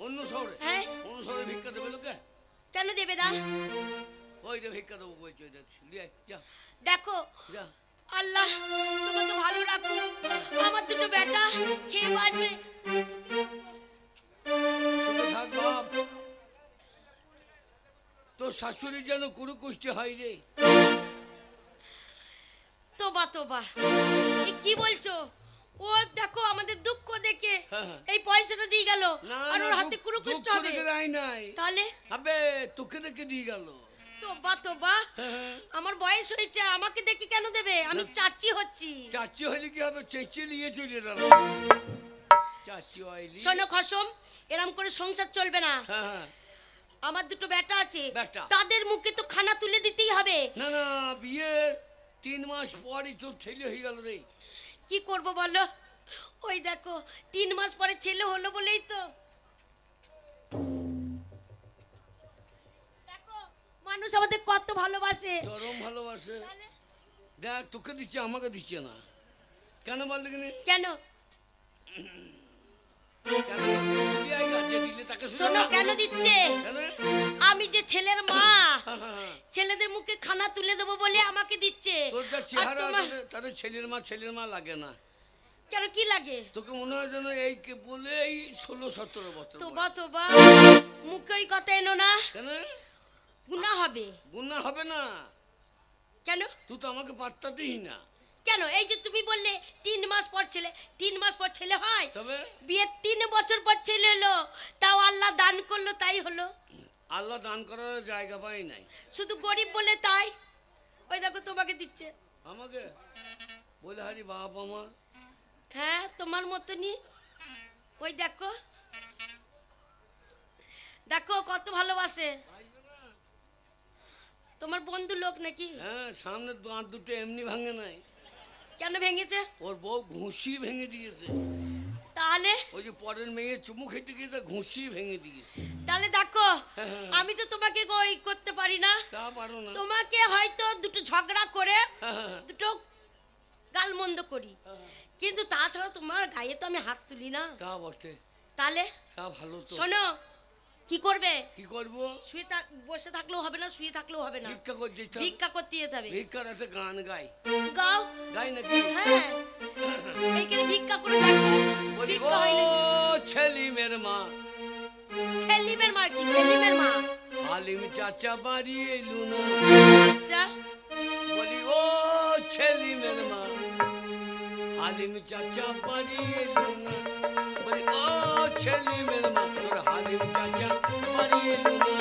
অন্য শহরে? হ্যাঁ। অন্য শহরে ভিক্ষা দেবে লোকে? কেন দেবে না? ওই যে ভিক্ষা দেবো বলছি, ওই দেখছি, যা দেখো যা। আল্লাহ তোমাকে ভালো রাখো, আমার দুটো বেটা খেয়ে বাঁচবে। থাক বাপ, তোর শাশুড়ি যেন কোনো কষ্ট হয় রে। তোবা তোবা, কি বলছো? ও দেখো আমাদের দুঃখ দেখে এই পয়সাটা দিয়ে গেল, আর ওর হাতে কোনো কষ্ট হবে নাই। তাহলে আবে তোকে দেখে দিয়ে গেল। তোবা তোবা, আমার বয়স হয়েছে, আমাকে দেখে কেন দেবে? আমি চাচি হচ্ছি। চাচি হলে কি হবে? চেঁচিয়ে নিয়ে চলে যাবে। চাচি হইলি। শোনো খসম, এরম করে সংসার চলবে না। আমার দুটো বেটা আছে, তাদের মুখে তো খানা তুলে দিতেই হবে। না না, বিয়ে 3 মাস পরই তোর ছেলে হয়ে গেল রে। কি করব বলো? ওই দেখো 3 মাস পরে ছেলে হলো বলেই তো দেখো মানুষ আমাদের কত ভালোবাসে, চরম ভালোবাসে। দেখ তোকে দিচ্ছে, আমাকে দিচ্ছে না কেন বল দেখি? কেন? শোনো কেন দিচ্ছে? আমি যে ছেলের মা, ছেলেদের মুখে খানা তুলে দেবো বলে আমাকে দিচ্ছে। তোর যা চেহারা, তাদের ছেলের মা লাগে না। কেন কি লাগে? তোকে মনে হয় যেন এই কে বলে এই 16-17 বছর। তোবা তোবা, মুখে ওই কথা এনো না। কেন? গুনাহ হবে। গুনাহ হবে না কেন? তুই তো আমাকে পাত্তা দিই না কেন? এই যে তুমি বললে 3 মাস পর ছেলে, 3 মাস পর ছেলে হয়, তবে বিয়ে 3 বছর পর ছেলে হলো, তাও আল্লাহ দান করলো তাই হলো। আল্লাহ দান করার জায়গা পাই নাই, শুধু গরিব বলে তাই। ওই দেখো তোমাকে দিচ্ছে। আমাকে বলে হারি বাপ আমার। হ্যাঁ তোমার মতনই। ওই দেখো দেখো কত ভালোবাসে। তোমার বন্ধু লোক নাকি? হ্যাঁ, সামনে দাঁত দুটো এমনি ভাঙে নাই। কেন ভেঙেছে? ওর বউ ঘুষি ভেঙে দিয়েছে। তাহলে ওই যে পরের মেয়ে চুমু খেতে গিয়েছে, ঘুষি ভেঙে দিয়েছে। তাহলে দেখো আমি তো তোমাকে ওই করতে পারি না। তা পারো না। তোমাকে হয়তো দুটো ঝগড়া করে দুটো গালমন্দ করি, কিন্তু তাছাড়া তোমার গায়ে তো আমি হাত তুলি না। তা বটে। তাহলে তা ভালো তো। শোনো কি করবে? কি করব? শুয়ে বসে থাকলেও হবে না, শুয়ে থাকলেও হবে না, ভিক্ষা করতে যেতে হবে। ভিক্ষা করতে যেতে হবে। ভিক্ষার একটা গান গাই। গাও। গাই নাকি? হ্যাঁ, এইখানে ভিক্ষা করে দেখো। ভিক্ষা হয় নাকি? ছেলিমের মা। ছেলিমের মা কি? সেলিমের মা। হালিম চাচা বাড়ি এলো না। আচ্ছা বলি ও ছেলিমের মা, হালিম চাচা বাড়ি এলো না। বলি ও ছেলিমের মা, তোর হালিম চাচা বাড়ি এলো না।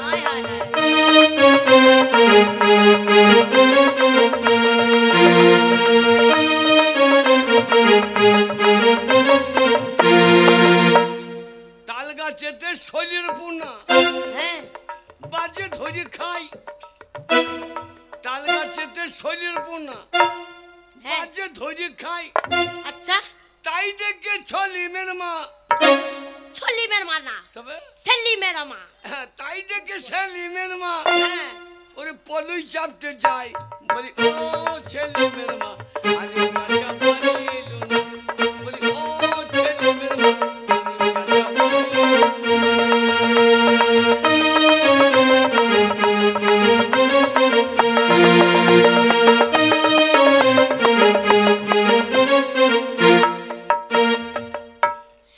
হায় হায় হায়। তাল গাছেতে শরীর পুনা, হ্যাঁ বাজে ধরি খাই। তাল গাছেতে শরীর পুনা, বাজে ধরি খাই। আচ্ছা তাই দেখে ছলিমের মা। ছলিমের মা না, তবে সেলিমের মা। হ্যাঁ, তাই দেখে সেলিমের মা। হ্যাঁ, ওরে পলুই চাপতে যাই। বলি ও ছেলিমের মা, হালিম চাচা বাড়ি এলো না। বলি ও ছেলিমের মা, হালিম চাচা বাড়ি এলো না।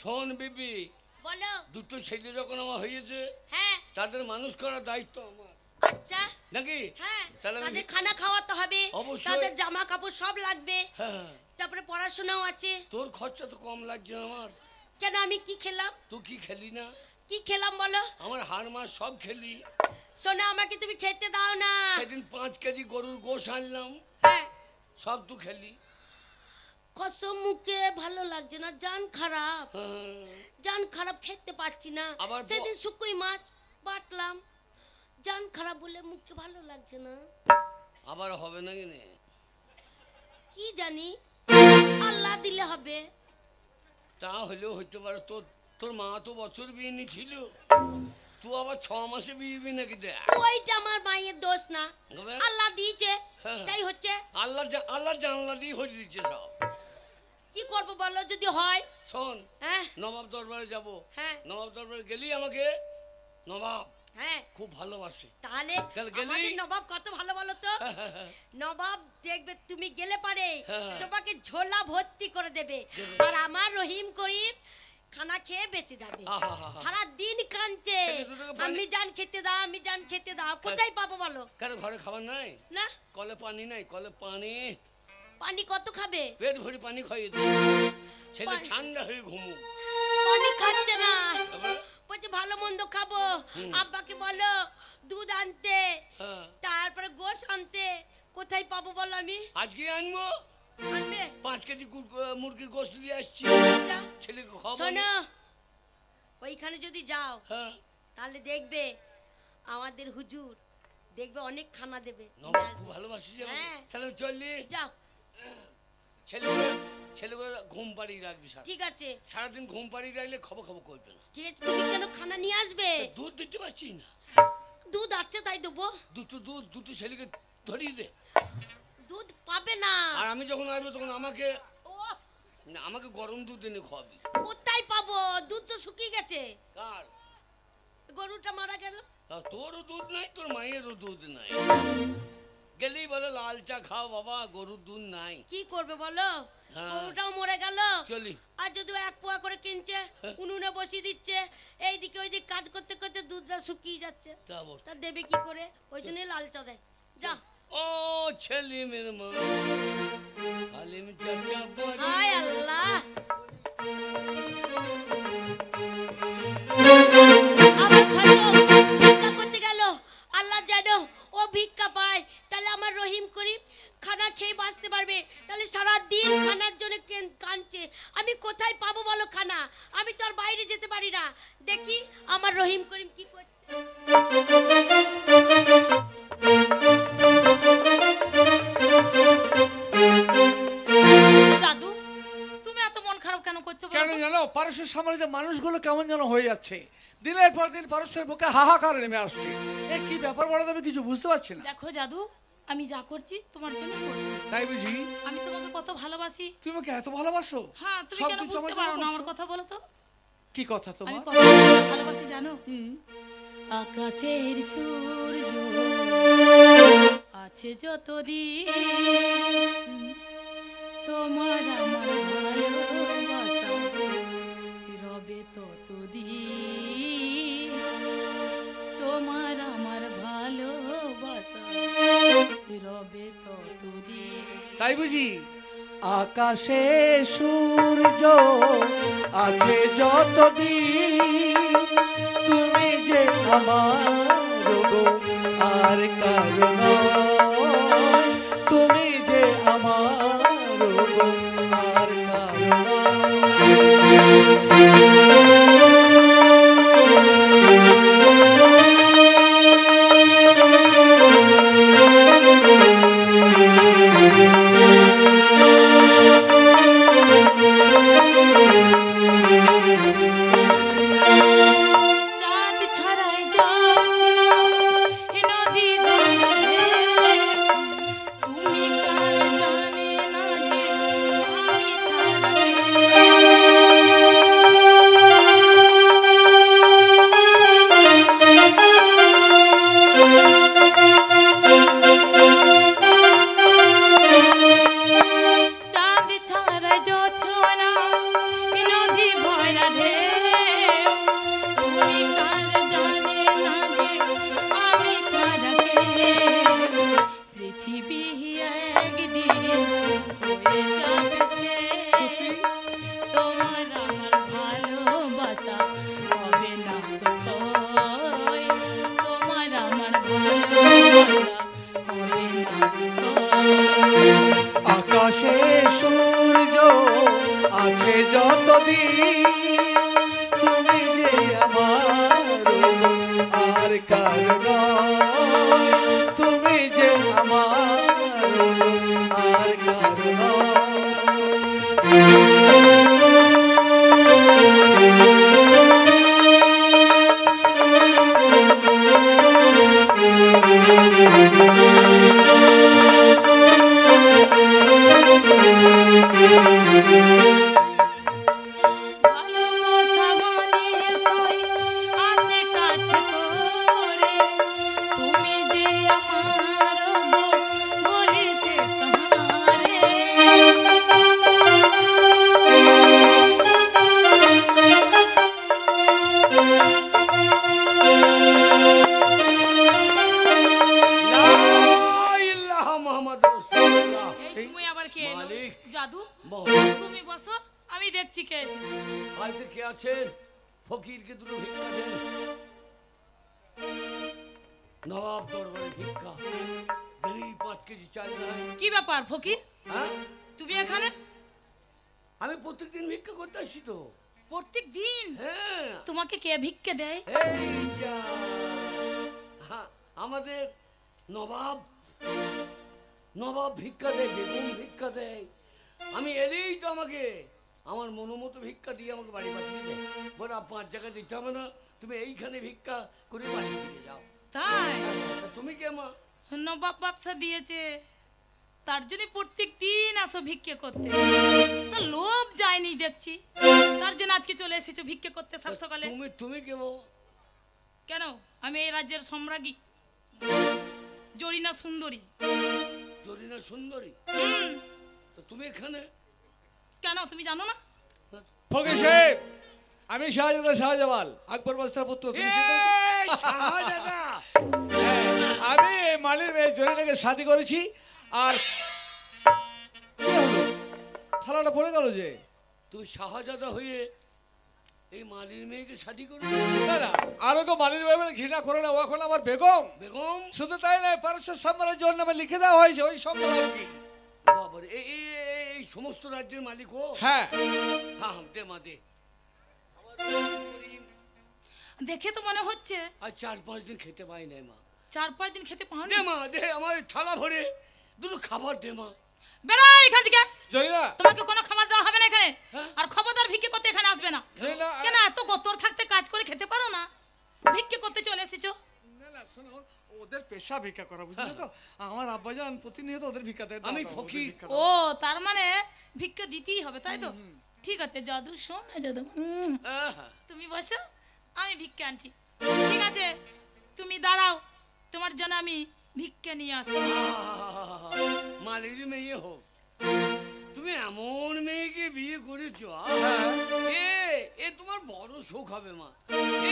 শোন বিবি, বলো। দুটো ছেলে যখন আমার হয়েছে, হ্যাঁ, তাদের মানুষ করার দায়িত্ব আমার। আচ্ছা নাকি? হ্যাঁ, তাহলে তাদের খানা খাওয়াতে হবে, অবশ্যই। তাদের জামা কাপড় সব লাগবে। হ্যাঁ, তারপরে পড়াশোনাও আছে। তোর খরচা তো কম লাগছে আমার। কেন? আমি কি খেলাম? তুই কি খেলি না? কি খেলাম বলো? আমার হাড় মাস সব খেলি। শোনো, আমাকে তুমি খেতে দাও না। সেদিন 5 কেজি গরুর গোশ আনলাম, হ্যাঁ, সব তুই খেলি। কসম মুখে ভালো লাগছে না, জান খারাপ। জান খারাপ, খেতে পাচ্ছি না। সেদিন শুকুই মাছ বাটলাম, জান খারাপ বলে মুখে ভালো লাগছে না। আবার হবে নাকি না কি জানি, আল্লাহ দিলে হবে। তা হলেও হইতে পারে। তোর মা তো বছর বিয়ে নি ছিল, তুই আবার 6 মাসে বিয়ে নাকি? দেখ, ওইটা আমার মায়ের দোষ না, আল্লাহ দিয়েছে তাই হচ্ছে। আল্লাহ জানলা দিয়ে হয়ে দিচ্ছে সব। কি করবো বলো যদি হয়? শোন, হ্যাঁ নবাব দরবারে যাব। হ্যাঁ নবাব দরবারে গেলি আমাকে নবাব হ্যাঁ খুব ভালোবাসে। তাহলে গেলি? আমাদের নবাব কত ভালো বলো তো। নবাব দেখবে তুমি গেলে পারে তোমাকে ঝোলা ভর্তি করে দেবে, আর আমার রহিম করিম খানা খেয়ে বেঁচে যাবে। সারা দিন কাঁদছে আমি জান খেতে দাও, আমি জান খেতে দাও। কোথায় পাবো বলো? কেন ঘরে খাবার নাই? না, কলে পানি নাই? কলে পানি পানি কত খাবে? পেট ভরি পানি খাইয়ে দে, ছেলে ঠান্ডা হয়ে ঘুমু। পানি খাচ্ছে না, বলছে ভালো মন্দ খাবো। আব্বাকে বলো দুধ আনতে, তারপরে গোশ আনতে। কোথায় পাবো বলো? আমি আজকে আনবো। আনবে 5 কেজি মুরগির গোশত দিয়ে আসছি, ছেলেকে খাবো। শোনো, ওইখানে যদি যাও তাহলে দেখবে আমাদের হুজুর দেখবে অনেক খানা দেবে। খুব ভালোবাসি যাবে। তাহলে চললি যাও। ছেলেগুলো ঘুম পাড়িয়ে রাখবি। ঠিক আছে, সারাদিন ঘুম পাড়িয়ে রাখলে খবর খবর করবে না। ঠিক আছে, তুমি কেন খানা নিয়ে আসবে? দুধ দিতে পারছি না। দুধ আছে তাই দেবো। দুটো ছেলেকে ধরিয়ে দে। দুধ পাবে না। আর আমি যখন আসবো তখন আমাকে গরম দুধ এনে খাওয়াবি। কোথায় পাবো? দুধ তো শুকিয়ে গেছে। কার? গরুটা মারা গেল। তোরও দুধ নাই, তোর মায়েরও দুধ নাই। গেলেই বলে লাল চা খাও বাবা, গরুর দুধ নাই। কি করবে বলো? গরুটাও মরে গেল। চলি। আর যদি এক পোয়া করে কিনছে, উনুনে বসিয়ে দিচ্ছে, এইদিকে ওইদিকে কাজ করতে করতে দুধটা শুকিয়ে যাচ্ছে। তা দেবে কি করে? ওই জন্য লাল চা দেয়। যা। ও ছেলে মেরে মা, হালিম চাচা বাড়ি। হায় আল্লাহ, আমার খাজো ভিক্ষা করতে গেল। আল্লাহ জানো ও ভিক্ষা পায়, তাহলে আমার রহিম করিম খানা খেয়ে বাঁচতে পারবে। তাহলে সারা দিন খানার জন্য কাঁদছে। আমি কোথায় পাবো বলো খানা? আমি তো আর বাইরে যেতে পারি না। দেখি আমার রহিম করিম কি করছে। জাদু, তুমি এত মন খারাপ কেন করছো? কেন জানো? পারস্যের সামনে যে মানুষগুলো কেমন যেন হয়ে যাচ্ছে, দিনের পর দিন পারস্যের বুকে হাহাকার নেমে আসছে। এ কি ব্যাপার বলো, আমি কিছু বুঝতে পারছি না। দেখো জাদু, আমি যা করছি তোমার জন্য করছি। তাই বুঝি? আমি তোমাকে কত ভালোবাসি। তুমি আমাকে এত ভালোবাসো? হ্যাঁ, তুমি কেন বুঝতে পারো না আমার কথা? বলো তো কি কথা তোমার? আমি কত ভালোবাসি জানো? আকাশের সূর্য আছে যতদিন, তোমার আমার ভালোবাসা রবে ততদিন। তোমার আমার ভালোবাসা রবে ততদিন। তাই বুঝি? আকাশে সূর্য আছে যতদিন, তুমি যে আমার গো আর কারো নয়, তুমি যে আমার গো আর কারো আকাশে সূর্য আছে যতদিন, তুমি যে আমার আর কারো নয়, তুমি যে আমার আর কারো নয়। ফকিরকে দুটো ভিক্ষা দেন। নবাব দরবারে ভিক্ষা গেলেই 5 কেজি চাল নাই। কি ব্যাপার ফকির, হ্যাঁ, তুমি এখানে আমি প্রত্যেকদিন ভিক্ষা করতে আসি তো। প্রত্যেক দিন? হ্যাঁ, তোমাকে কে ভিক্ষে দেয়? এই যা, হ্যাঁ, আমাদের নবাব নবাব ভিক্ষা দেয়, বেগম ভিক্ষা দেয়। আমি এলেই তো আমাকে আমার মনোমতো ভিক্ষা দিয়ে আমাকে বাড়ি পাঠিয়ে দেয়। বলে 5 টাকা দিতে হবে না, তুমি এইখানে ভিক্ষা করে বাড়ি ফিরে যাও। তাই? তা তুমি কে মা? নবাব বাদশা দিয়েছে, তার জন্য প্রত্যেক দিন আসো ভিক্ষে করতে। তা লোভ যায়নি দেখছি, তার জন্য আজকে চলে এসেছো ভিক্ষে করতে সাত সকালে। তুমি কে মা? কেন, আমি এই রাজ্যের সম্রাজ্ঞী জরিনা সুন্দরী। জরিনা সুন্দরী? তো তুমি এখানে কেন, তুমি জানো না? ফকির সাহেব, আমি শাহজাদা শাহজামাল, আকবর বাদশার পুত্র। তুমি চিনতে পেরেছো? এই শাহজাদা! হ্যাঁ, আমি মালির মেয়ে জরিনাকে শাদি করেছি। আর কি হলো, থালাটা পড়ে গেল যে? তুই শাহজাদা হয়ে এই মালির মেয়েকে শাদি করবি? না না, আরো তো মালির মেয়ে বলে ঘৃণা করে না, ও এখন আমার বেগম। বেগম? শুধু তাই নয়, পারস্য সাম্রাজ্য ওর নামে লিখে দেওয়া হয়েছে, ওই সম্রাজ্ঞী। বাবারে, এই সমস্ত রাজ্যের মালিক ও? হ্যাঁ হ্যাঁ, দে মা দে। দেখে তো মনে হচ্ছে আর 4-5 দিন খেতে পাই নাই মা। 4-5 দিন খেতে পাওনি। দে মা দে, আমার থালা ভরে দুটো খাবার দে মা। বেরো এখান থেকে, জরিনা, তোমাকে কোনো খাবার দেওয়া হবে না এখানে। হ্যাঁ? আর খবরদার ভিক্ষে করতে এখানে আসবে না। জরিনা, কেন, এত গতর থাকতে কাজ করে খেতে পারো না? ভিক্ষে করতে চলে এসেছো? না না, শোনো, ওদের পেশা ভিক্ষা করা, বুঝলে তো? আমার আব্বাজান প্রতিনিয়ত ওদের ভিক্ষা দেয়। আমি দাও, দাও, ওদের ফকির। ভিক্ষা ও, দাও। তার মানে ভিক্ষে দিতেই হবে, তাই তো? ঠিক আছে জাদু, শোন না জাদু, আহা, তুমি বসো, আমি ভিক্ষে আনছি। ঠিক আছে, তুমি দাঁড়াও, তোমার জন্য আমি ভিক্ষে নিয়ে আসছি। আহা, মালির মেয়ে হোক, তুমি এমন মেয়েকে বিয়ে করেছো। আহা, এ তোমার বড় শোক হবে মা।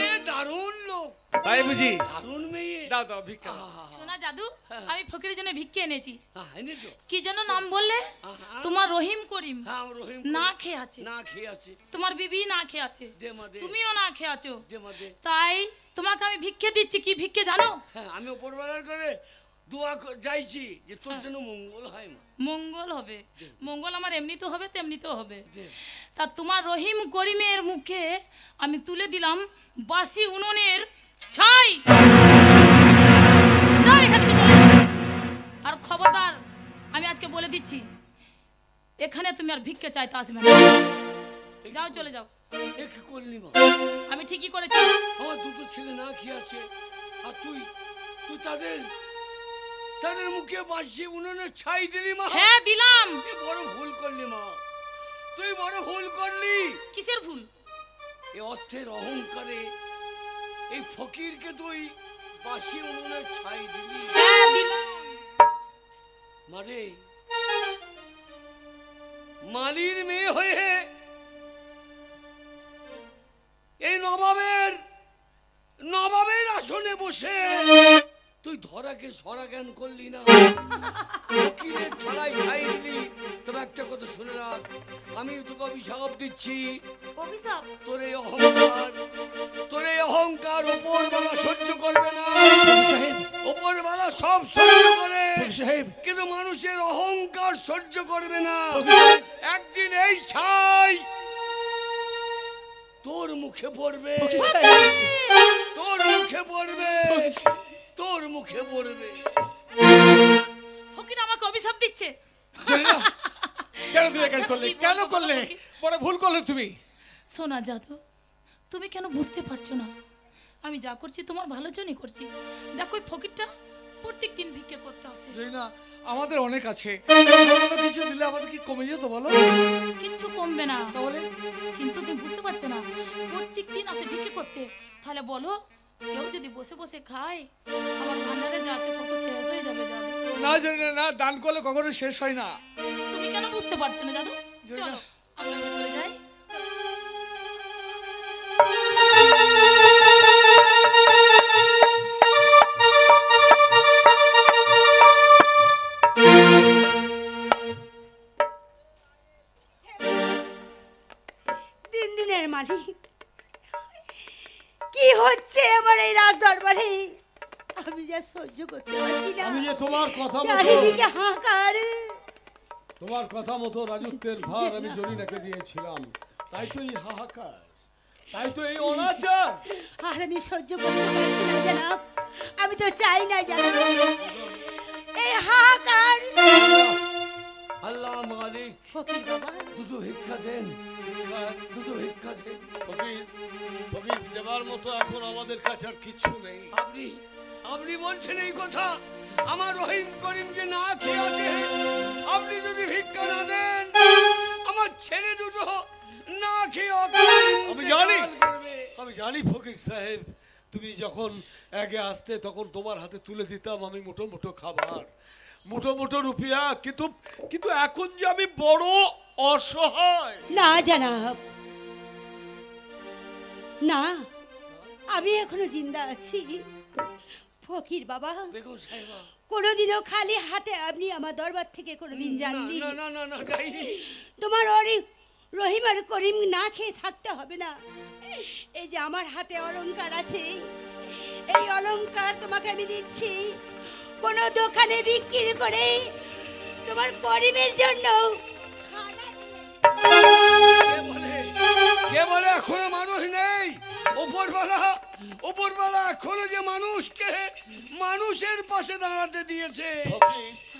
এ দারুণ লোক, তাই বুঝি? দারুণ মেয়ে। দাও দাও ভিক্ষা দাও। আহা, শোনা জাদু, হ্যাঁ। আমি ফকিরের জন্য ভিক্ষে এনেছি। এনেছো? কি জন্য নাম বললে? আহা, তোমার রহিম করিম হ্যাঁ, আমার রহিম না খেয়ে আছে, না খেয়ে আছে। তোমার বিবি না খেয়ে আছে, দে মা দে, তুমিও না খেয়ে আছো। দে মা দে। তাই তোমাকে আমি ভিক্ষে দিচ্ছি। কি ভিক্ষে জানো? হ্যাঁ, আমি উপরবেলার করে দোয়া যাইছি যে তোর জন্য মঙ্গল হয় মা। মঙ্গল হবে, মঙ্গল আমার এমনিতেও হবে তেমনিতেও হবে। দে। তা তোমার রহিম করিমের মুখে আমি তুলে দিলাম বাসি উনুনের ছাই। যাও এখান থেকে চলে যাও। আর খবরদার, আমি আজকে বলে দিচ্ছি, এখানে তুমি আর ভিক্ষে চাইতে আসবে না। যাও, চলে যাও। এ কি করলি মা? আমি ঠিকই করেছি। আমার দুটো ছেলে না খেয়ে আছে, আর তুই তুই তাদের তাদের মুখে বাসি উনুনে ছাই দিলি মা। হ্যাঁ দিলাম। এ বড় ভুল করলি মা, তুই বড় ভুল করলি। কিসের ভুল? এই অর্থের অহংকারে এই ফকিরকে তুই বাসি উনুনে ছাই দিলি। হ্যাঁ দিলাম। মারে, মালির মেয়ে হয়ে এই নবাবের আসনে বসে তুই ধরাকে সরা জ্ঞান করলি না, ফকিরের থালায় ছাই দিলি। তবে একটা কথা শুনে রাখ, আমি তোকে অভিশাপ দিচ্ছি। অভিশাপ? তোর এই অহংকার ওপরওয়ালা সহ্য করবে না। ওপরওয়ালা সব সহ্য করে, সাহেব, কিন্তু মানুষের অহংকার সহ্য করবে না। সাহেব। একদিন এই ছাই তোর মুখে পড়বে, তোর মুখে পড়বে, তোর মুখে পড়বে। ফকির আমাকে অভিশাপ দিচ্ছে। জরিনা, কেন তুমি কাজ করলে? কেন করলে? বড় ভুল করলে তুমি। শোনা জাদু, তুমি কেন বুঝতে পারছো না? আমি যা করছি তোমার ভালোর জন্যই করছি। দেখো ওই ফকিরটা প্রত্যেক দিন ভিক্ষে করতে আসে। জরিনা, আমাদের অনেক আছে, কিছু দিলে আমাদের কি কমে যেত বলো? কিচ্ছু কমবে না। তাহলে কিন্তু তুমি বুঝতে পারছো না, প্রত্যেক দিন আসে ভিক্ষে করতে। তাহলে বলো, কেউ যদি বসে বসে খায়, আমার ভান্ডারে যা আছে সব তো শেষ হয়ে যাবে জাদু। না জরিনা, না, দান করলে কখনো শেষ হয় না। তুমি কেন বুঝতে পারছো না জাদু? জরিনা। চলো আমরা ভেতরে যাই। দিন দিনের মালিক, কি হচ্ছে আমার এই রাজ দরবারে? আমি যা সহ্য করতে পারছি না। আমি যে তোমার কথা মতো চারিদিকে হাহাকার। তোমার কথা মতো রাজত্বের ভার আমি জরিনাকে দিয়েছিলাম, তাই তো এই হাহাকার, তাই তো এই অনাচার। আর আমি সহ্য করতে পারছি না জানাব, আমি তো চাই না জানাব এই হাহাকার। আল্লাহ মালিক, ফকির বাবা দুটো ভিক্ষা দেন, দুটো ভিক্ষা দেন। ফকির, ফকির দেবার মতো এখন আমাদের কাছে আর কিছু নেই। আপনি আপনি বলছেন এই কথা? আমার রহিম করিম যে না খেয়ে আছে, আপনি যদি ভিক্ষা না দেন আমার ছেলে দুটো না খেয়ে আমি জানি, আমি জানি ফকির সাহেব, তুমি যখন আগে আসতে তখন তোমার হাতে তুলে দিতাম আমি মুঠো মুঠো খাবার, মুঠো মুঠো রুপিয়া, কিন্তু কিন্তু এখন যে আমি বড় অসহায়। না জানাব, না, আমি এখনো জিন্দা আছি। ফকির বাবা, বেগম সাহেবা, কোনোদিনও খালি হাতে আপনি আমার দরবার থেকে কোনোদিন যাননি। না না না না যাইনি। তোমার রহিম আর করিম না খেয়ে থাকতে হবে না। এই যে আমার হাতে অলংকার আছে, এই অলংকার তোমাকে আমি দিচ্ছি, কোনো দোকানে বিক্রি করে তোমার করিমের জন্য। কে বলে এখনো মানুষ নেই? উপরওয়ালা এখনো যে মানুষকে মানুষের পাশে দাঁড়াতে দিয়েছে।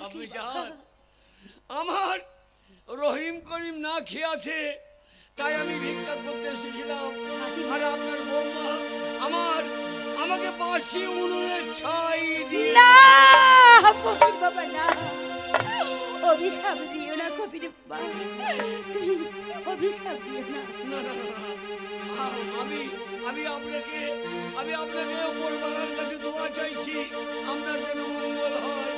আপনি জান, আমার রহিম করিম না খেয়ে আছে, তাই আমি ভিক্ষা করতে এসেছিলাম। আর আপনার বৌমা আমাকে বাসি উনুনের ছাই দিয়ে। না ফকির বাবা, না, অভিশাপ দিও না কবির বাবা, তুমি অভিশাপ দিও না। না না না, আমি আপনাকে উপরওয়ালার কাছে দোয়া চাইছি, আপনার যেন মঙ্গল হয়,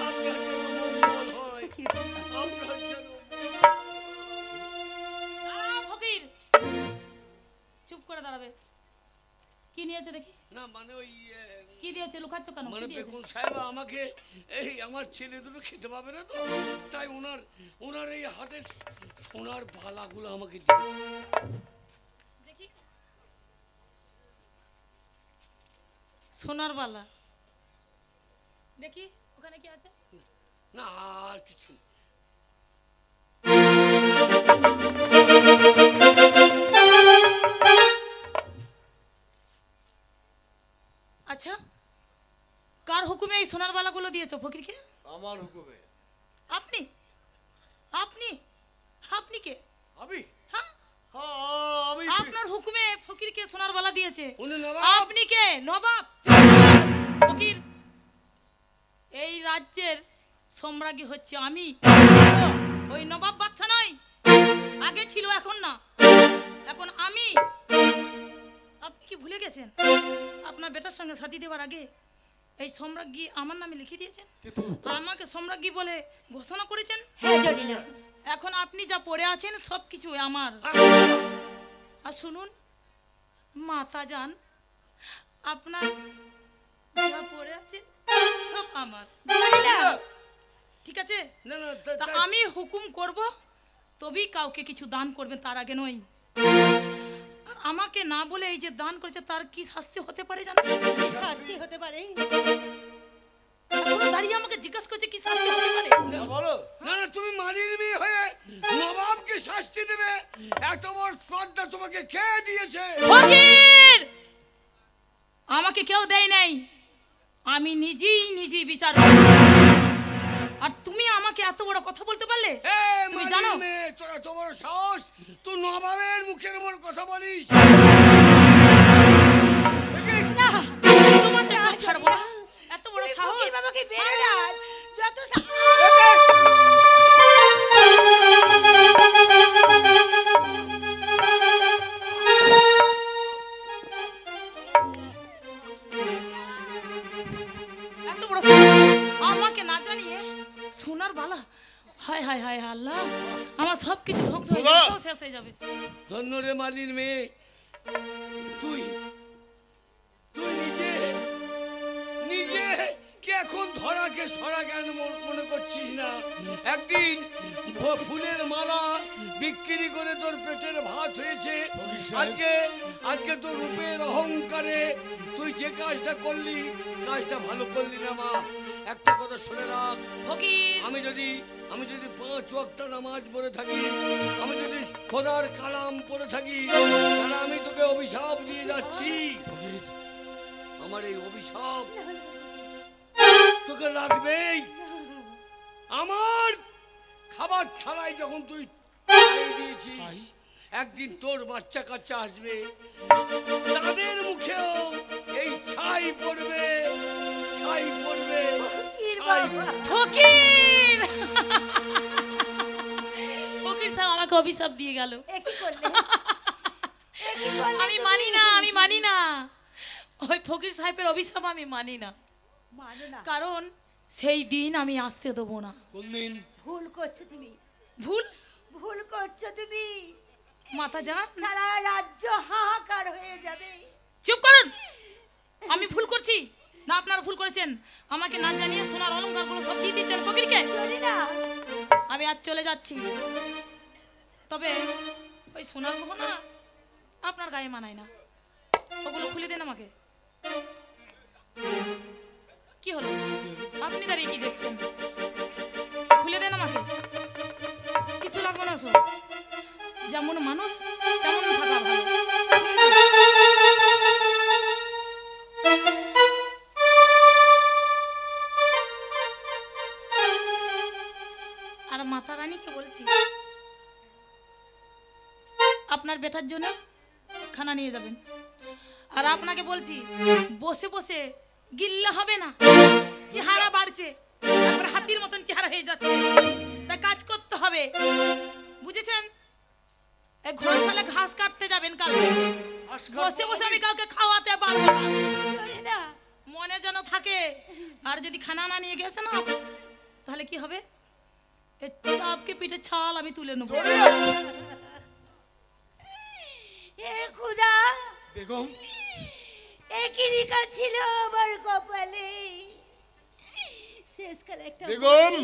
আপনার যেন মঙ্গল হয়, আপনার যেন। ফকির চুপ করে দাঁড়াবে। কি নিয়েছে দেখি? না মানে ওই কি দিয়েছে? লুকাচ্ছ কেন? মানে বেগম সাহেবা আমাকে এই আমার ছেলে দুটো খেতে পাবে না তো, তাই ওনার এই হাতের সোনার বালাগুলো আমাকে দিয়ে। দেখি সোনার বালা, দেখি ওখানে কি আছে। না আর কিছু না। আচ্ছা, কার হুকুমে এই সোনার বালাগুলো দিয়েছো ফকিরকে? আমার হুকুমে। আপনি আপনি আপনি কে? আমি? হ্যাঁ, আমি আপনার হুকুমে ফকিরকে সোনার বালা দিয়েছে। উনি নবাব। আপনি কে? নবাব? ফকির, এই রাজ্যের সম্রাজ্ঞী হচ্ছে আমি, ওই নবাব বাচ্চা নয়। আগে ছিল, এখন না, এখন আমি। আপনি কি ভুলে গেছেন? আপনার বেটার সঙ্গে শাদী দেওয়ার আগে এই সম্রাজ্ঞী আমার নামে লিখে দিয়েছেন, আমাকে সম্রাজ্ঞী বলে ঘোষণা করেছেন। হ্যাঁ জানি না, এখন আপনি যা পড়ে আছেন সব কিছু আমার। আর শুনুন মাতা যান, আপনার যা পড়ে আছে সব আমার। ঠিক আছে? না না তা আমি হুকুম করব, তবেই কাউকে কিছু দান করবেন, তার আগে নয়। আর আমাকে না বলে এই যে দান করেছে তার কি শাস্তি হতে পারে জানেন? শাস্তি হতে পারে। এখনো দাঁড়িয়ে আমাকে জিজ্ঞাসা করছে কি শাস্তি হতে পারে। বলো। না না, তুমি মালির মেয়ে হয়ে নবাবকে শাস্তি দেবে? এত বড় শ্রদ্ধা তোমাকে কে দিয়েছে? ফকির, আমাকে কেউ দেয় নাই, আমি নিজেই বিচার করি। আর তুমি আমাকে এত বড় কথা বলতে পারলে? তুমি জানো তোর এত বড় সাহস, তুই নবাবের মুখের উপর কথা বলিস? না, তোমাদের কেউ ছাড়বো না। এত বড় সাহস! ফকির বাবাকে বেরো না, যত এত বড় সাহস আমাকে না জানিয়ে সোনার বালা! হায় হায় হায় আল্লাহ, আমার সব কিছু ধ্বংস হয়ে যাবে, সব শেষ হয়ে যাবে। ধন্য রে মালির মেয়ে, তুই তুই নিজে কে এখন ধরাকে সরা জ্ঞান মনে করছিস না? একদিন ফুলের মালা বিক্রি করে তোর পেটের ভাত হয়েছে। আজকে আজকে তোর রূপের অহংকারে তুই যে কাজটা করলি, কাজটা ভালো করলি না মা। একটা কথা শুনে রাখ ফকির, আমি যদি 5 ওয়াক্ত নামাজ পড়ে থাকি, আমি যদি খোদার কালাম পড়ে থাকি, তাহলে আমি তোকে অভিশাপ দিয়ে যাচ্ছি। আমার এই অভিশাপ তোকে লাগবেই। আমার খাবার ছাড়াই যখন তুই খাইয়ে দিয়েছিস, একদিন তোর বাচ্চা কাচ্চা আসবে, তাদের মুখেও এই ছাই পড়বে, ছাই পড়বে, ছাই। ফকির ফকির সাহেব আমাকে অভিশাপ দিয়ে গেল। আমি মানি না, আমি মানি না, ওই ফকির সাহেবের অভিশাপ আমি মানি না। কারণ সেই দিন আমি আসতে দেবো না। কোন দিন? ভুল করছো তুমি, ভুল ভুল করছো তুমি। মাথা যা, সারা রাজ্য হাহাকার হয়ে যাবে। চুপ করুন। আমি ভুল করছি না আপনারা ভুল করেছেন? আমাকে না জানিয়ে সোনার অলংকারগুলো সব দিয়ে দিচ্ছেন ফকিরকে। আমি আজ চলে যাচ্ছি, তবে ওই সোনার গহনা আপনার গায়ে মানায় না, ওগুলো খুলে দেন আমাকে। কি হলো, আপনি দাঁড়িয়ে কি দেখছেন? খুলে দেন আমাকে, কিছু লাগবে না। শোন, যেমন মানুষ তেমন থাকা ভালো। আর মাতা রানীকে বলছি, আপনার বেটার জন্য খানা নিয়ে যাবেন। আর আপনাকে বলছি, বসে বসে গিল্লা হবে না, চেহারা বাড়ছে, তারপরে হাতির মতন চেহারা হয়ে যাচ্ছে, তাই কাজ করতে হবে, বুঝেছেন? এই ঘোড়াশালা ঘাস কাটতে যাবেন কালকে, বসে বসে আমি কাউকে খাওয়াতে পারবো না, মনে যেন থাকে। আর যদি খানা না নিয়ে গেছে না, তাহলে কি হবে? এই চাপকে পিঠে ছাল আমি তুলে নেব। এ খুদা, বেগম, একই রেখা ছিল আমার কপালে, শেষকালে একটা বেগম,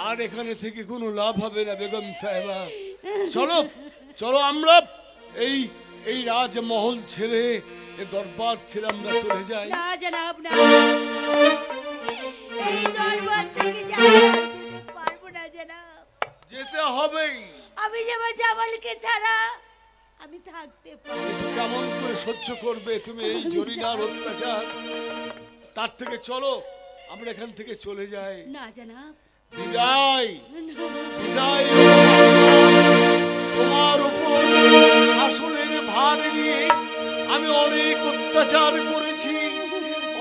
আর এখানে থেকে কোনো লাভ হবে না বেগম সাহেবা। চলো চলো, আমরা এই এই রাজমহল ছেড়ে, এই দরবার ছেড়ে আমরা চলে যাই। না জনাব, না, এই দরবার থেকে যেতে পারবো না জনাব। যেতে হবেই। আমি যেমন জামালকে ছাড়া আমি থাকতে পারি। কেমন করে সহ্য করবে তুমি এই জরিনার অত্যাচার? তার থেকে চলো আমরা এখান থেকে চলে যাই। না জনাব, বিদায়, বিদায়। তোমার উপর শাসনের ভার নিয়ে আমি অনেক অত্যাচার করেছি,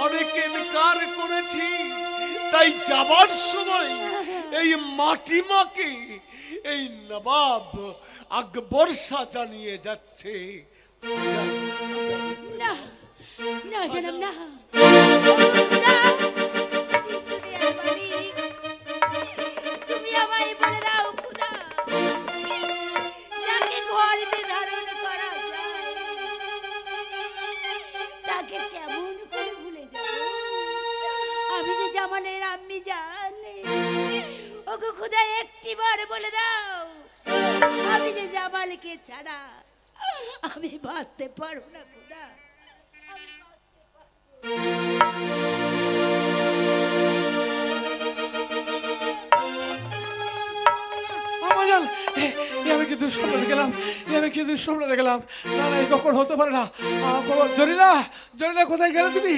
অনেক ইনকার করেছি, তাই যাবার সময় এই মাটিমাকে এই নবাব আকবর শাহ জানিয়ে যাচ্ছে। না, না জনাব, না। তুমি আমায় বলে দাও খুদা, যাকে গর্ভে ধারণ করা যায়, তাকে কেমন করে ভুলে যাব? আমি যে জামালের আম্মি জানি, ওগো খুদা একটিবার বলে দাও, আমি যে জামালকে ছাড়া আমি বাঁচতে পারবো না খুদা। আমাজান, আমি কিন্তু স্বপ্ন দেখলাম, আমি কিন্তু স্বপ্ন দেখলাম। না না, এই কখন হতে পারে না। জরিনা, জরিনা কোথায় গেলে তুমি?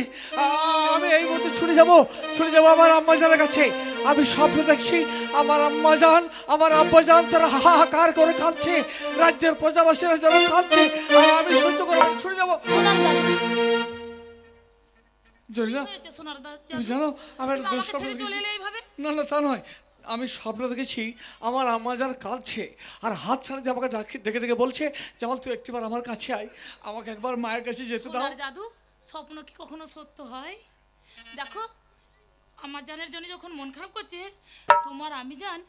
আমি এই মতো ছুটে যাবো আমার আম্মাজানের কাছে। আমি স্বপ্ন দেখছি আমার আম্মাজান, আমার আব্বাজান তারা হাহাকার করে কাঁদছে, রাজ্যের প্রজাবাসীরা যারা কাঁদছে, আমি সহ্য করে ছুটে যাবো। জরিনা, তুমি জানো আমি একটা দুঃস্বপ্ন দেখেছি। না না, তা নয়, আমি স্বপ্ন দেখেছি আমার আম্মাজান কাঁদছে আর হাত ছাড়া দিয়ে আমাকে ডেকে ডেকে বলছে, জামাল তুই একটিবার আমার কাছে আয়, আমাকে একবার মায়ের কাছে যেতে দাও। জাদু, স্বপ্ন কি কখনো সত্য হয়? দেখো, আমার জানের জন্য যখন মন খারাপ করছে, তোমার আমি জান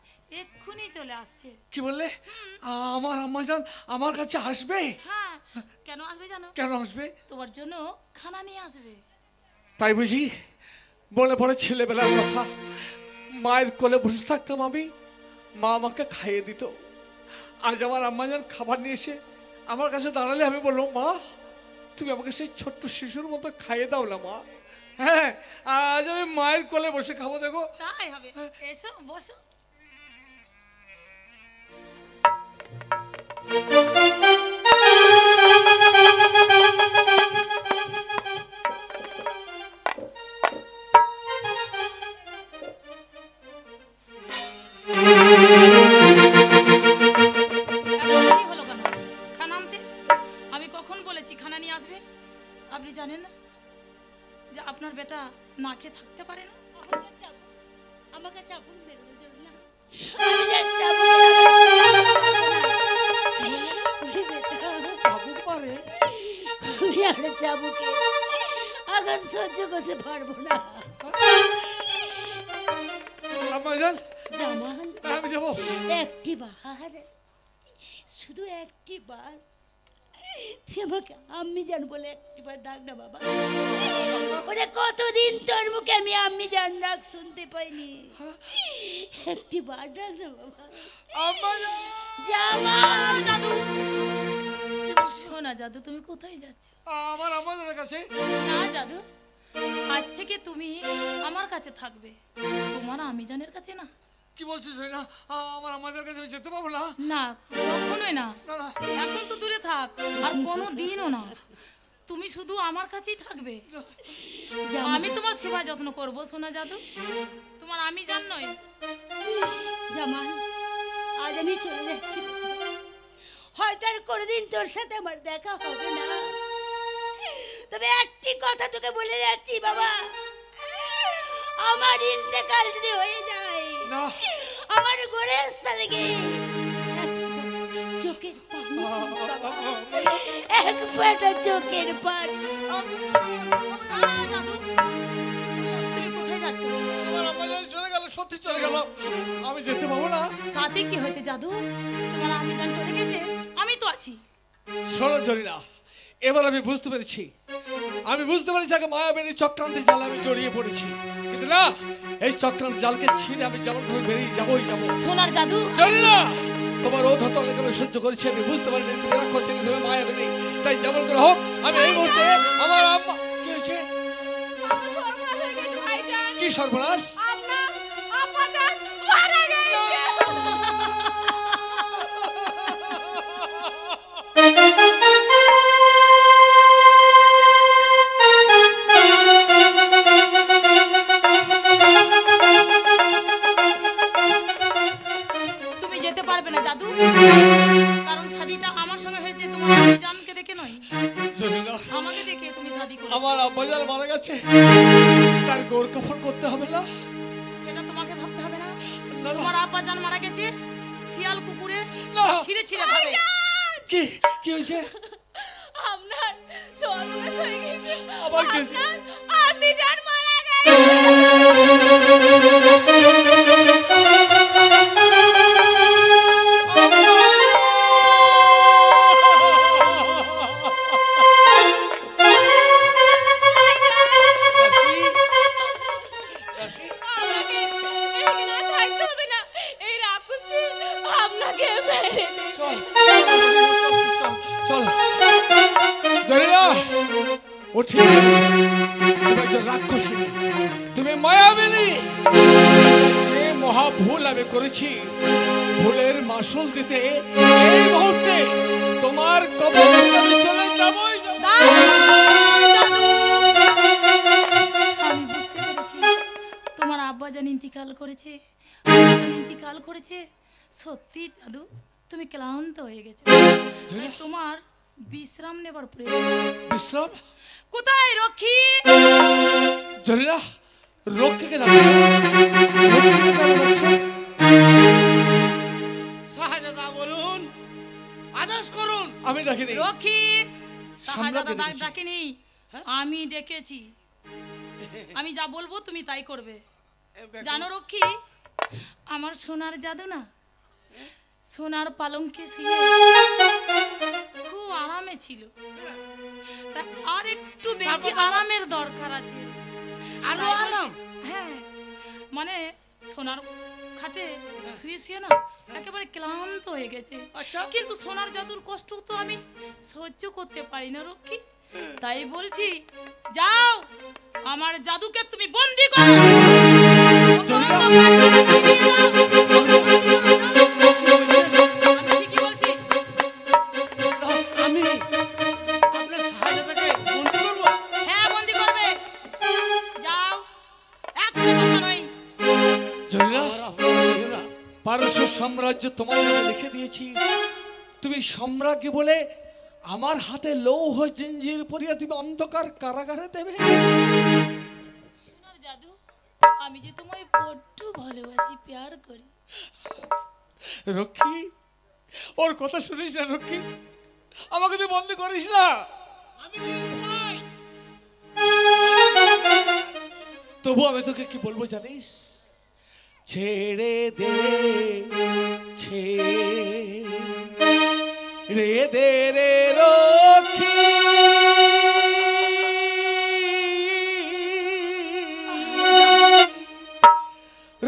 এক্ষুনি চলে আসছে। কি বললে? আমার আম্মাজান আমার কাছে আসবে? হ্যাঁ, কেন আসবে জানো? কেন আসবে? তোমার জন্য খানা নিয়ে আসবে। তাই বুঝি? মনে পড়ে ছেলেবেলার কথা। মায়ের কোলে বসে থাকতাম আমি, মা আমাকে খাইয়ে দিত। আজ আমার আম্মা যান খাবার নিয়ে এসে আমার কাছে দাঁড়ালে আমি বললো, মা তুমি আমাকে সেই ছোট্ট শিশুর মতো খাইয়ে দাও না মা। হ্যাঁ, আজ আমি মায়ের কোলে বসে খাবো। দেখো তাই হবে, এসো বসো। আপনি জানেন না যে আপনার বেটা না খেয়ে থাকতে পারে না? আমাকে চাপুন বেরোনো যাবে না। চাবুক পারে, আমি চাবুকে আঘাত সহ্য করতে পারবো না। আম্মা যান জামান আমি যাবো। একটি বার, শুধু একটি বার তুই আমাকে আম্মি জান বলে একটিবার ডাক না বাবা। ওরে কতদিন তোর মুখে আমি আম্মি জান ডাক শুনতে পাইনি। একটি বার ডাক না বাবা। আম্মা যান। জামান জাদু, শোনা জাদু, তুমি কোথায় যাচ্ছ? আমার আম্মা জানের কাছে। না জাদু, আজ থেকে তুমি আমার কাছে থাকবে, তোমার আমি জানের কাছে না। কি বলছিস না? আমার আম্মা জানের কাছে আমি যেতে পারবো না। না, কখনোই না। না না, এখন তো দূরে থাক, আর কোনো দিনও না। তুমি শুধু আমার কাছেই থাকবে। আমি তোমার সেবা যত্ন করবো সোনা জাদু, তোমার আমি জান নয়। জামান আজ আমি চলে যাচ্ছি, হয়তো আর কোনোদিন তোর সাথে আমার দেখা হবে না, তবে একটি কথা তোকে বলে যাচ্ছি বাবা, আমার ইন্তেকাল যদি হয়ে যায় না। আমার গোরস্থানে গিয়ে চোখের পানি এক ফোঁটা চোখের পানি। জাদু, তুমি কোথায় যাচ্ছ? আমার আম্মা জান চলে গেল, সত্যি চলে গেল, আমি যেতে পারবো না। তাতে কি হয়েছে জাদু? তোমার আমি জান চলে গেছে, আমি তো আছি। শোনো জরিনা, এবার আমি বুঝতে পেরেছি, আগে মায়াবের চক্রান্তে জালে আমি জড়িয়ে পড়েছি, কিন্তু না, এই চক্রান্ত জালকে ছিঁড়ে আমি যেমন করে বেরিয়ে যাবোই যাবো। সোনার জাদু, জরিনা, তোমার ঔদ্ধত্য আমি সহ্য করেছি, আমি বুঝতে পারি তুমি রাক্ষস থেকে তুমি মায়াবের, তাই যেমন করে হোক আমি এই মুহূর্তে আমার আম্মা। কি হয়েছে? কি সর্বনাশ? তুমি যেতে পারবে না জাদু, কারণ শাদিটা আমার সঙ্গে হয়েছে, তোমার আমি জানকে দেখে নয়। জরিনা, আমাকে দেখে তুমি শাদি করো। আমার আব্বা জান মারা গেছে, তার গোর কাফন করতে হবে না? সেটা তোমাকে ভাবতে হবে না। না, তোমার আব্বা জান মারা গেছে শিয়াল কুকুরে না। ছিঁড়ে ছিঁড়ে খাবে। কি কি হয়েছে? আপনার সর্বনাশ হয়ে গেছে, আবার কি হয়েছে? আপনি জান মারা গেছে। আমাকে এখানে থাকতে হবে না, এই রাক্ষসী আপনাকে মেরে দেবে। চল চল জরিনা, ও ঠিক আছে, তুমি একজন রাক্ষসী, তুমি মায়াবিনী। যে মহা ভুল আমি করেছি, ভুলের মাসুল দিতে এই মুহূর্তে তোমার কবর আমি চলে যাবই যাব। আমি বুঝতে পেরেছি তোমার আব্বা জান ইন্তিকাল করেছে, আব্বা জান ইন্তিকাল করেছে। সত্যি দাদু, তুমি ক্লান্ত হয়ে গেছো, তাই তোমার বিশ্রাম নেবার প্রয়োজন। বিশ্রাম? কোথায় রক্ষী? জরিনা, রক্ষীকে ডাকো। শাহজাদা বলুন, আদেশ করুন। আমি ডাকিনি। রক্ষী, শাহজাদা সম্রাটকে ডেকেছি। ডাকেনি, আমি ডেকেছি। আমি যা বলবো তুমি তাই করবে। জানো রক্ষী, আমার সোনার জাদু না সোনার পালঙ্কে শুয়ে খুব আরামে ছিল, তা আর একটু বেশি আরামের দরকার আছে। আরো তাই বলছি। আরাম? হ্যাঁ, মানে সোনার খাটে শুয়ে শুয়ে না একেবারে ক্লান্ত হয়ে গেছে। আচ্ছা। কিন্তু সোনার জাদুর কষ্ট তো আমি সহ্য করতে পারি না রক্ষী, তাই বলছি যাও আমার জাদুকে তুমি বন্দি করো। আমি ঠিকই বলছি। আমি আপনার শাহজাদাকে বন্দি করব? হ্যাঁ, বন্দি করবে। যাও, একটা কথা নয়। জলিলা, আমার আপনার হলো না। পারস্য সাম্রাজ্য তোমার নামে লিখে দিয়েছি, তুমি সম্রাজ্ঞী বলে আমার হাতে লৌহ জিঞ্জির পরিয়া তুমি অন্ধকার কারাগারে দেবে? সোনার জাদু, আমি যে তোমায় বড্ড ভালোবাসি, প্যার করি। রক্ষী, ওর কথা শুনিস না রক্ষী, আমাকে তুই বন্দি করিস না। আমি নিরুপায়। তবু আমি তোকে কি বলবো জানিস? ছেড়ে দে, ছেড়ে দে রে রক্ষী,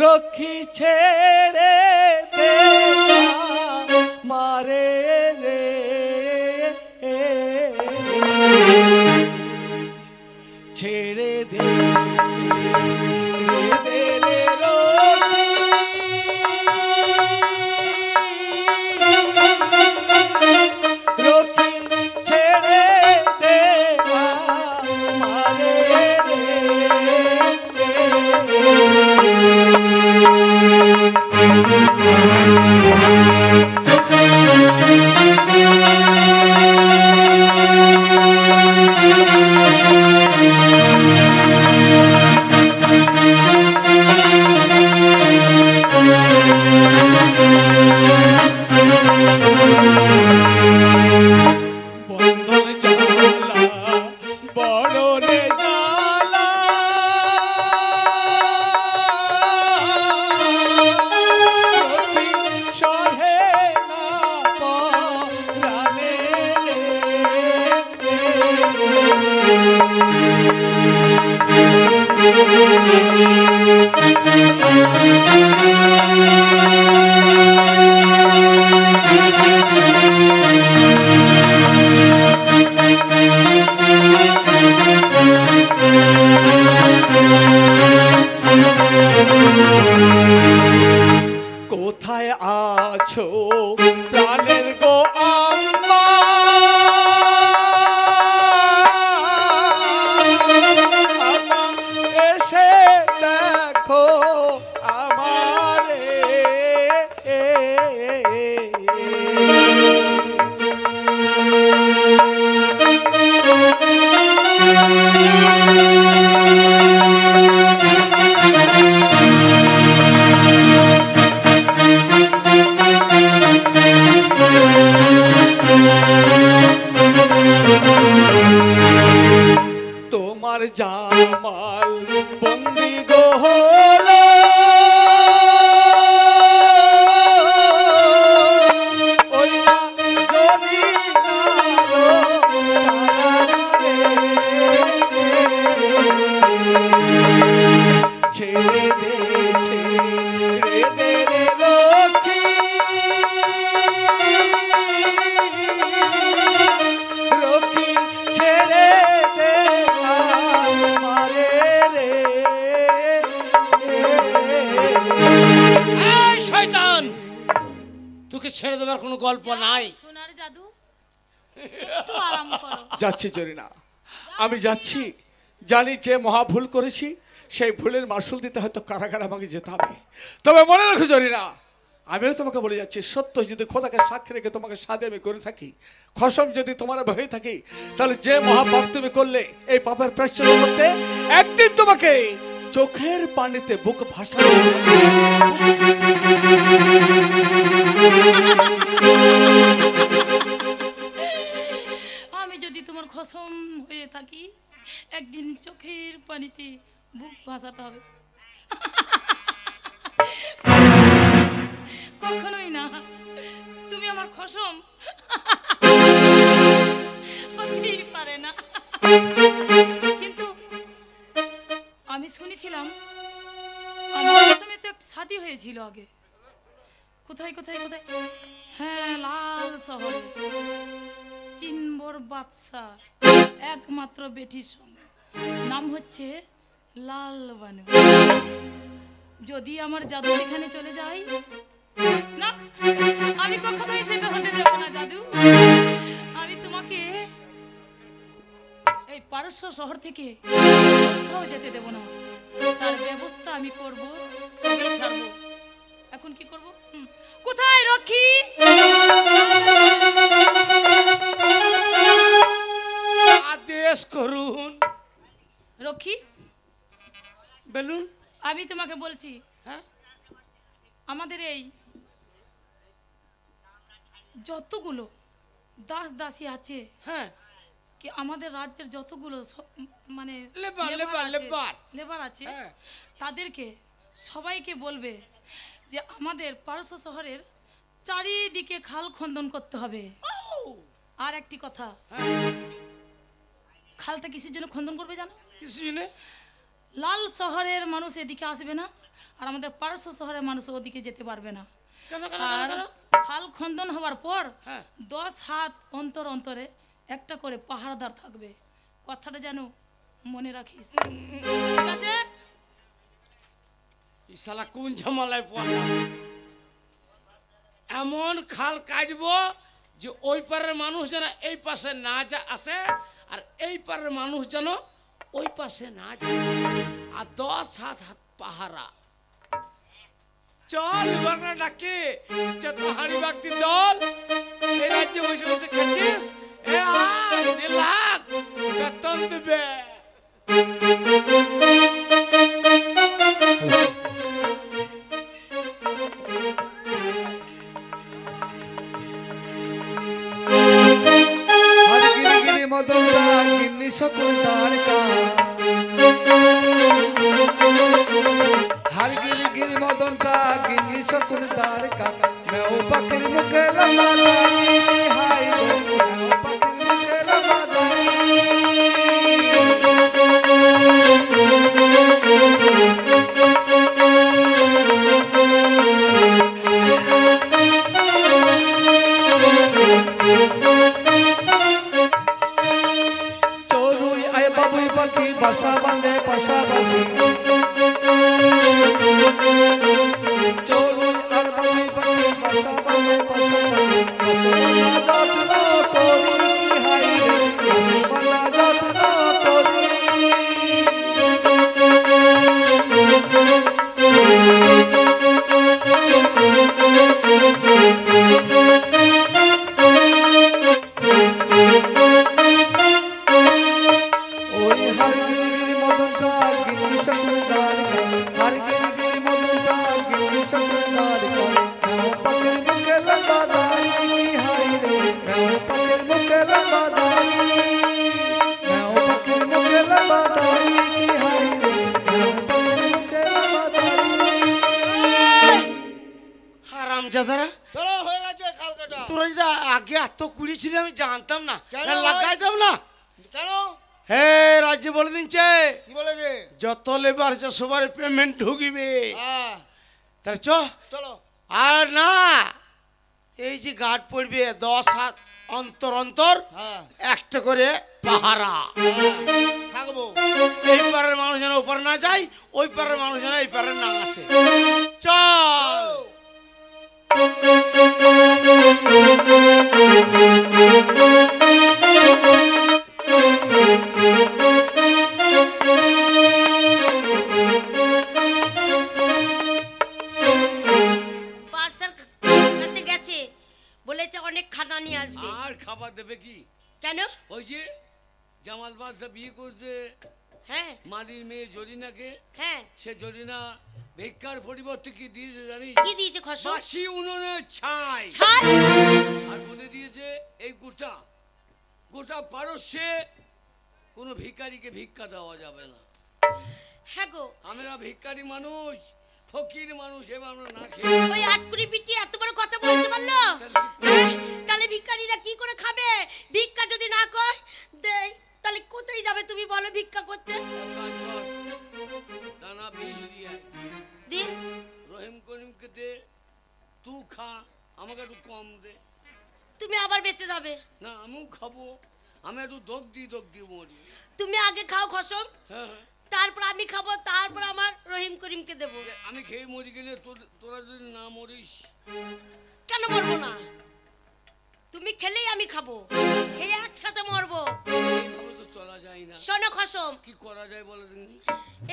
রক্ষী ছেড়ে দে মারে রে, ছেড়ে দে, ছেড়ে দে রে রক্ষী, রক্ষী ছেড়ে দে মারে রে। বন্ধন জ্বালা বড় রে জ্বালা, রক্ষী সহে না পরাণে কোথায় আছো প্রাণের গো আম্মা, আম্মা এসে দেখো আমারে, তোমার জামাল বন্দি গো হলো, ওই না যদি না রো কারাগারে। ছেড়ে দে, ছেড়ে দে রে রক্ষী, রক্ষী ছেড়ে দে আমারে রে। এই শয়তান, তোকে ছেড়ে দেওয়ার কোনো গল্প নাই। সোনার জাদু, একটু আরাম করো। যাচ্ছি জরিনা, আমি যাচ্ছি, জানি যে মহা ভুল করেছি, সেই ভুলের মাসুল দিতে হয়তো কারাগারে আমাকে যেতে হবে। তবে মনে রাখো জরিনা, আমিও তোমাকে বলে যাচ্ছি, সত্য যদি খোদাকে সাক্ষী রেখে তোমাকে সাথে আমি করে থাকি, খসম যদি তোমার হয়ে থাকি, তাহলে যে মহাপাপ তুমি করলে এই পাপের প্রায়শ্চিত্ত করতে একদিন তোমাকে চোখের পানিতে বুক ভাসাবে। আমি যদি তোমার খসম হয়ে থাকি, একদিন চোখের পানিতে বুক ভাসাতে হবে। কখনোই না, তুমি আমার খসম হতেই পারে না। কিন্তু আমি বলছিলাম আমার আসামে তো এক শাদি হয়েছিল আগে। কোথায় কোথায় কোথায়? হ্যাঁ, লাল শহরে চিনবর বাদশা একমাত্র বেটির সঙ্গে, নাম হচ্ছে লাল বানু। যদি আমার জাদু সেখানে চলে যায়, না আমি কখনোই সেটা হতে দেব না জাদু। আমি তোমাকে এই পারস্য শহর থেকে কোথাও যেতে দেব না। তার ব্যবস্থা আমি করব, তবেই ছাড়বো। এখন কি করব? কোথায় রক্ষী? আদেশ করুন রক্ষী বলুন। আমি তোমাকে বলছি, হ্যাঁ, আমাদের এই যতগুলো দাস দাসী আছে, হ্যাঁ, কি আমাদের রাজ্যের যতগুলো মানে লেবার লেবার আছে, হ্যাঁ। তাদেরকে সবাইকে বলবে যে আমাদের পারস্য শহরের চারিদিকে খাল খন্দন করতে হবে। আর একটি কথা, খালটা কিসের জন্য খন্দন করবে জানো? কিছু জন্য লাল শহরের মানুষ এদিকে আসবে না, আর আমাদের পারস্য শহরের মানুষ ওদিকে যেতে পারবে না। আর খাল খন্দন হওয়ার পর 10 হাত অন্তর অন্তরে একটা করে পাহারাদার থাকবে। কথাটা যেন মনে রাখিস, ঠিক আছে? এই শালা কোন ঝামেলায় পড়লাম? এমন খাল কাটবো যে ওই পারের মানুষ যেন এই পাশে না আসে, আর এই পারের মানুষ যেন ওই পাশে না যায়, আর 10 হাত পাহারা। চল বাংলা ডাকে যে পাহাড়ি ব্যক্তি দল এই রাজ্যে বসে বসে খাচ্ছিস, এ আয় লাখ বেতন দেবে। মদনটা গিন্নি সকল দ্বারকা, हर गिर गिर मदनटा गिन्नी सकून द्वारका, मैं ओ पकड़ मुके लगा दानी, हाय गो मैं ओ पकड़ मुके लगा दानी। चोरुई आए बाबुई पकी बसा बंदे पसा बसी, चोरुई আর বাবুই পকি বসা বন্দে পসা বসি, বসা যত্ন করি হাই রে, বসা যত্ন করি। ওই হার গিরি মদনটা গিরি সকল দ্বারকা, হার গিরি মদনটা গিরি সকল দ্বারকা, मैं पकड़ मुके लगा दानी, हाय रे मैं पकड़ मुके लगा दानी, मैं पकड़ मुके लगा दानी, हाय रे मैं पकड़ मुके लगा दानी। হারামজাদারা, চলো হয়ে গেছে খাল কাটা। তোরা যদি আগে এত কুড়ি ছিল আমি জানতাম না, কেন লাগাইতাম না। কেন? হে রাজ্যে বলে দিচ্ছে কি বলেছে? যত লেবার আছে সবার পেমেন্ট ঢুকিবে। হ্যাঁ তাহলে চলো। আর না, এই যে গার্ড পড়বে 10 হাত অন্তর অন্তর হ্যাঁ একটা করে পাহারা। থাকবো। এই পারের মানুষ যেন ওপার না যায়, ওই পারের মানুষ যেন এই পারে না আসে। চল। বাদশার কাছে গেছে, বলেছে অনেক খানা নিয়ে আসবে। আর খাবার দেবে কি? কেন? ওই যে জামাল বাদশা বিয়ে করছে হ্যাঁ মালির মেয়ে জরিনাকে, হ্যাঁ। সে জরিনা ভিক্ষার পরিবর্তে কি দিয়েছে জানিস? কি দিয়েছে খসো? বাসি উনুনের ছাই। ছাই? আর বলে দিয়েছে এই গোটা গোটা পারস্যে কোনো ভিখারিকে ভিক্ষা দেওয়া যাবে না। হ্যাঁ গো, আমরা ভিখারি মানুষ, ফকির মানুষ, এবার আমরা না খেয়ে ওই আটকুড়ি বিটি এত বড় কথা বলতে পারলো? তাহলে ভিখারিরা কি করে খাবে? ভিক্ষা যদি না কয় দেই, তাহলে কোথায় যাবে তুমি বলো ভিক্ষা করতে? কাজ কর, দানা দে রহিম করিমকে দে, তুই খা, আমাকে একটু কম দে। তুমি আবার বেঁচে যাবে। না আমিও খাবো, আমি একটু দগ দিয়ে মরি। তুমি আগে খাও খসম, হ্যাঁ হ্যাঁ, তারপর আমি খাবো, তারপর আমার রহিম করিমকে দেবো। আমি খেয়ে মরি গেলে তোরা যদি না মরিস। কেন মরবো না? তুমি খেলেই আমি খাবো, খেয়ে একসাথে মরবো। এইভাবে তো চলা যায় না। শোনো খসম, কি করা যায় বলো দেখি?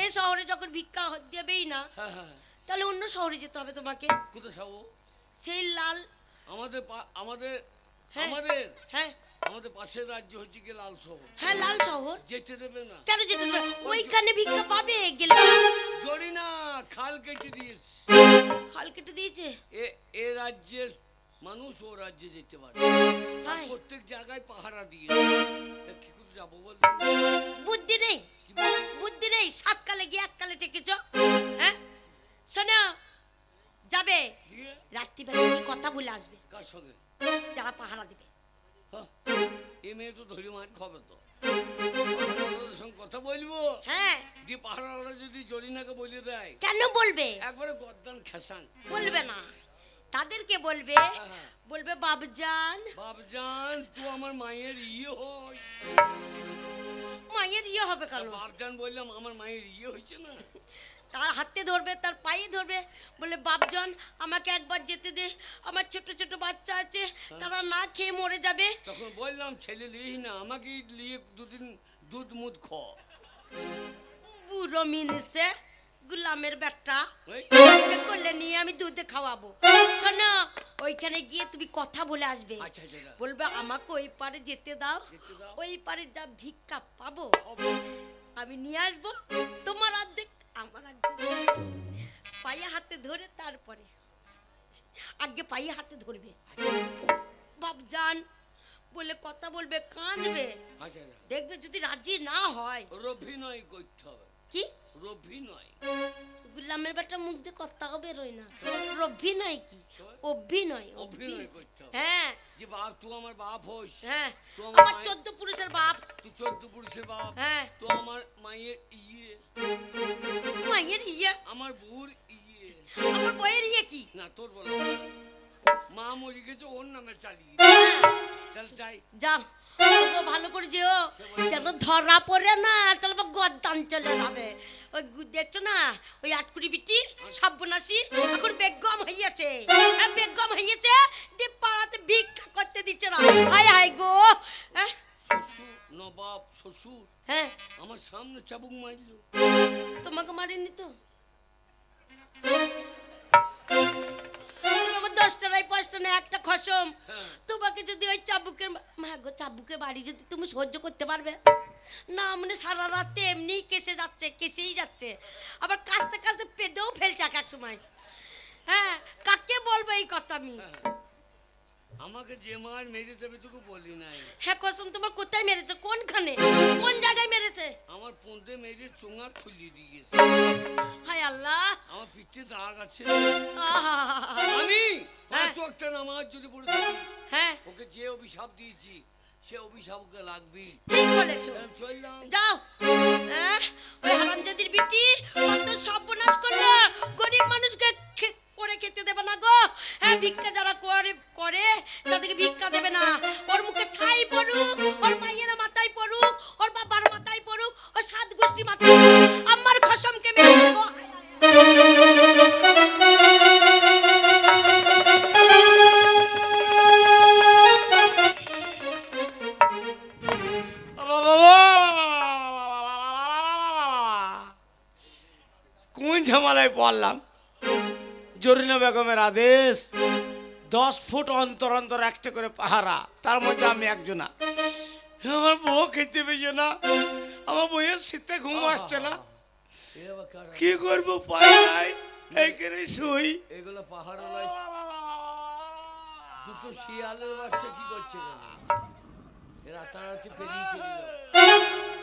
এই শহরে যখন ভিক্ষা দেবেই না, হ্যাঁ হ্যাঁ, তাহলে অন্য শহরে যেতে হবে তোমাকে। কোথায় যাবো? সেই লাল, আমাদের আমাদের হ্যাঁ, আমাদের হ্যাঁ আমাদের পাশের রাজ্য হচ্ছে কি লাল শহর। হ্যাঁ লাল শহর। যেতে দেবে না। কেন যেতে দেবে? ওইখানে ভিক্ষা পাবে গেলে। জরি না, খাল কেটে দিয়েছে। খাল কেটে দিয়েছে? এ রাজ্যের মানুষ ও রাজ্যে যেতে পারে, তাই? প্রত্যেক জায়গায় পাহারা দিয়ে। কি করে যাবো বল? বুদ্ধি নেই, বুদ্ধি নেই। সাতকালে গিয়ে এককালে টেকেছ। হ্যাঁ শোনো, যাবে দিয়ে রাত্রিবেলা গিয়ে কথা বলে আসবে কার সঙ্গে? যারা পাহারা দিবে। হ্যাঁ, এ মেয়ে তো ধরে মার খাবে তো। পাহারাওয়ালাদের সঙ্গে কথা বলবো, হ্যাঁ দিয়ে পাহারাওয়ালা যদি জরিনাকে বলে দেয়, কেন বলবে? একবারে গদ্দান খেসান। বলবে না, তাদেরকে বলবে, হ্যাঁ। বলবে বাবজান, বাপজান তুই আমার মায়ের ইয়ে হইস। মায়ের ইয়ে হবে কেন? বাপজান বললাম, আমার মায়ের ইয়ে হয়েছে না। তার হাতে ধরবে, তার পায়ে ধরবে, বলে বাপজান আমাকে একবার যেতে দে, আমার ছোট ছোট বাচ্চা আছে, তারা না খেয়ে মরে যাবে। তখন বললাম ছেলে লিহি না, আমাকে নিয়ে দুদিন দুধ মুধ খ। বুড়ো মিনিসে গুলামের ব্যাগটা ওই করলে নিয়ে আমি দুধে খাওয়াবো। শোনো, ওইখানে গিয়ে তুমি কথা বলে আসবে, আচ্ছা আচ্ছা, বলবে আমাকে ওই পারে যেতে দাও, যেতে দাও। ওই পারে যা ভিক্ষা পাবো হবে। আমি নিয়ে আসবো, তোমার অর্ধেক আমার অর্ধেক। পায়ে হাতে ধরে তারপরে আগে পায়ে হাতে ধরবে, বাপজান বলে কথা বলবে, কাঁদবে। আচ্ছা আচ্ছা, দেখবে যদি রাজি না হয়, রভিনয় করতে হবে। কি রভিনয়? গুলামের বেটা মুখ দিয়ে কথা বেরোয় না। অভিনয় কি? অভিনয়, অভিনয় করতে হবে। হ্যাঁ যে বাপ তুই আমার বাপ হইস, হ্যাঁ, তো আমার আমার মায়ের- 14 পুরুষের বাপ। তুই 14 পুরুষের বাপ, হ্যাঁ, তো আমার মায়ের ইয়ে, মায়ের ইয়ে, আমার বুর ইয়ে। আমার বইয়ের ইয়ে কি? না তোর বলা মা মরে গেছে, ওর নামে চালিয়ে হ্যাঁ, তাহলে যাই। যাও ওগো, ভালো করে যেও, যেন ধরা পড়ে না, তাহলে গদ্দান চলে যাবে। ওই দেখছো না, ওই আটকুড়ি বিটি সর্বনাশী এখন বেগম হইয়াছে, হ্যাঁ বেগম হইয়াছে, দিয়ে পাড়াতে ভিক্ষা করতে দিচ্ছে না। হায় হায় গো, হ্যাঁ শ্বশুর নবাব শ্বশুর হ্যাঁ, আমার সামনে চাবুক মারলো। তোমাকে মারেনি তো? আমার 10টা নাই 5টা নাই, একটা খসম। হ্যাঁ। তোমাকে যদি ওই চাবুকের গো, চাবুকের বাড়ি যদি তুমি সহ্য করতে পারবে না, মানে সারা রাতে এমনি কেসে যাচ্ছে, কেসেই যাচ্ছে, আবার কাস্তে কাস্তে পেটেও ফেলছে এক সময়। হ্যাঁ, কাকে বলবো এই কথা আমি? আমাকে যে মার মেরে যাবে তোকে বলি নাই। হ্যাঁ কসম, তোমার কোথায় মেরেছে? কোনখানে, কোন জায়গায় মেরেছে? আমার পন্দে মেরে চোঙা খুলিয়ে দিয়েছে। হায় আল্লাহ, আমার পিঠে দাগ আছে। আহা, আমি হ্যাঁ। 5 ওয়াক্ত নামাজ যদি পড়ে থাকি, হ্যাঁ ওকে যে অভিশাপ দিয়েছি সে অভিশাপ ওকে লাগবে। ঠিক বলেছো, চললাম। যাও। ওই হারামজাদির বিটি কত সর্বনাশ করলো, গরিব মানুষকে করে খেতে দেবে না গো। হ্যাঁ, ভিক্ষা যারা করে করে তাদেরকে ভিক্ষা দেবে না। ওর মুখে ছাই পড়ুক, ওর মায়ের মাথায় পড়ুক, ওর বাবার মাথায় পড়ুক, ওর 7 গোষ্ঠী মাথায় পড়ুক, আমার খসমকে মেরে দেবো। কোন ঝামেলায় পড়লাম? জরিনা বেগমের আদেশ 10 ফুট অন্তর অন্তর একটা করে পাহারা, তার মধ্যে আমি একজনা। আমার বউ খেতে পেয়েছে না, আমার বউয়ের শীতে ঘুম আসছে না, কি করবো পাই নাই, এইখানে শুই। এগুলো পাহাড় নয়, দুটো শিয়ালের বাচ্চা কি করছে? রাতারাতি পেরিয়ে চলে যাবে।